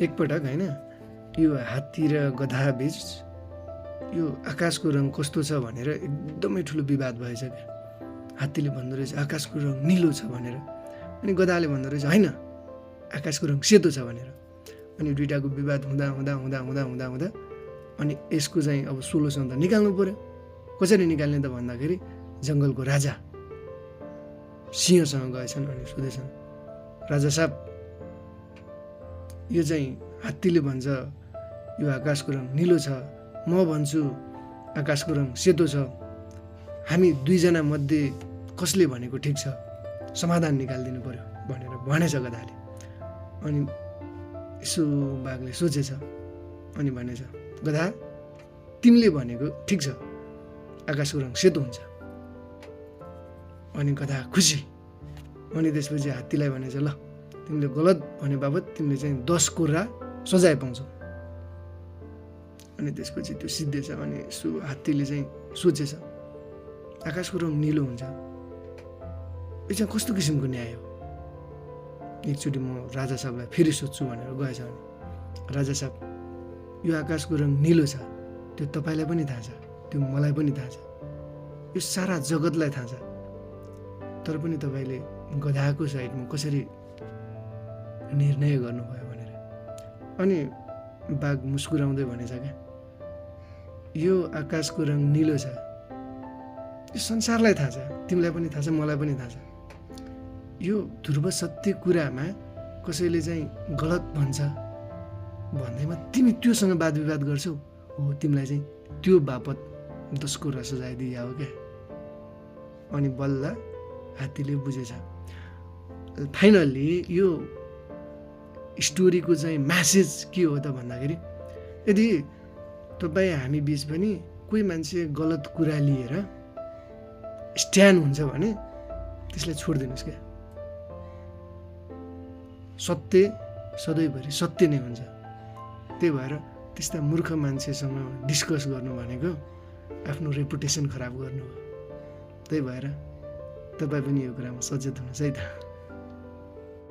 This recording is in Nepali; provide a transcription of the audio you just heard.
एकपटक होइन यो हात्ती र गधा बीच यो आकाशको रङ कस्तो छ भनेर एकदमै ठुलो विवाद भएछ क्या। हात्तीले भन्दो रहेछ आकाशको रङ निलो छ भनेर, अनि गधाले भन्दो रहेछ होइन आकाशको रङ सेतो छ भनेर। अनि दुइटाको विवाद हुँदा हुँदा हुँदा हुँदा हुँदा हुँदा अनि यसको चाहिँ अब सोलुसन त निकाल्नु पर्यो। कसरी निकाल्ने त भन्दाखेरि जङ्गलको राजा सिंहसँग गएछन् अनि सोधेछन्, राजा साहब यो चाहिँ हात्तीले भन्छ यो आकाशको रङ निलो छ, म भन्छु आकाशको रङ सेतो छ, हामी दुईजना मध्ये कसले भनेको ठिक छ, समाधान निकालिदिनु पर्यो भनेर भनेछ गधाले। अनि यसो बाघले सोचेछ अनि भनेछ, गधा तिमीले भनेको ठिक छ, आकाशको रङ सेतो हुन्छ। अनि गधा खुसी। अनि त्यसपछि हात्तीलाई भनेछ, ल तिमीले गलत भने बाबत तिमीले चाहिँ 10 कुर्रा सजाय पाउँछौ। अनि त्यसपछि त्यो सिद्धेछ। अनि हात्तीले चाहिँ सोचेछ आकाशको रङ निलो हुन्छ, यो चाहिँ कस्तो किसिमको न्याय हो। एकचोटि म राजा साहबलाई फेरि सोध्छु भनेर गएछ। भने राजा साहब यो आकाशको रङ निलो छ, त्यो तपाईँलाई पनि थाहा छ, त्यो मलाई पनि थाहा छ, यो सारा जगतलाई थाहा छ, तर पनि तपाईँले गधाको साइडमा कसरी निर्णय गर्नुभयो भनेर। अनि बाघ मुस्कुराउँदै भनेछ क्या, यो आकाशको रङ निलो छ यो संसारलाई थाहा छ, तिमीलाई पनि थाहा छ, मलाई पनि थाहा छ। यो ध्रुव सत्य कुरामा कसैले चाहिँ गलत भन्छ भन्दैमा तिमी त्योसँग वाद विवाद गर्छौ, हो तिमीलाई चाहिँ त्यो बापत 10 कुरा सजाय दिया हो क्या। अनि बल्ल हात्तीले बुझेछ। फाइनल्ली यो स्टोरीको चाहिँ म्यासेज के हो त भन्दाखेरि, यदि तपाईँ हामी बिच पनि कोही मान्छे गलत कुरा लिएर स्ट्यान्ड हुन्छ भने त्यसलाई छोडिदिनुहोस् क्या। सत्य सधैँभरि सत्य नै हुन्छ। त्यही भएर त्यस्ता मूर्ख मान्छेसँग डिस्कस गर्नु भनेको आफ्नो रेपुटेसन खराब गर्नु हो। त्यही भएर तपाईँ पनि यो कुरामा सचेत हुनुहोस् है त।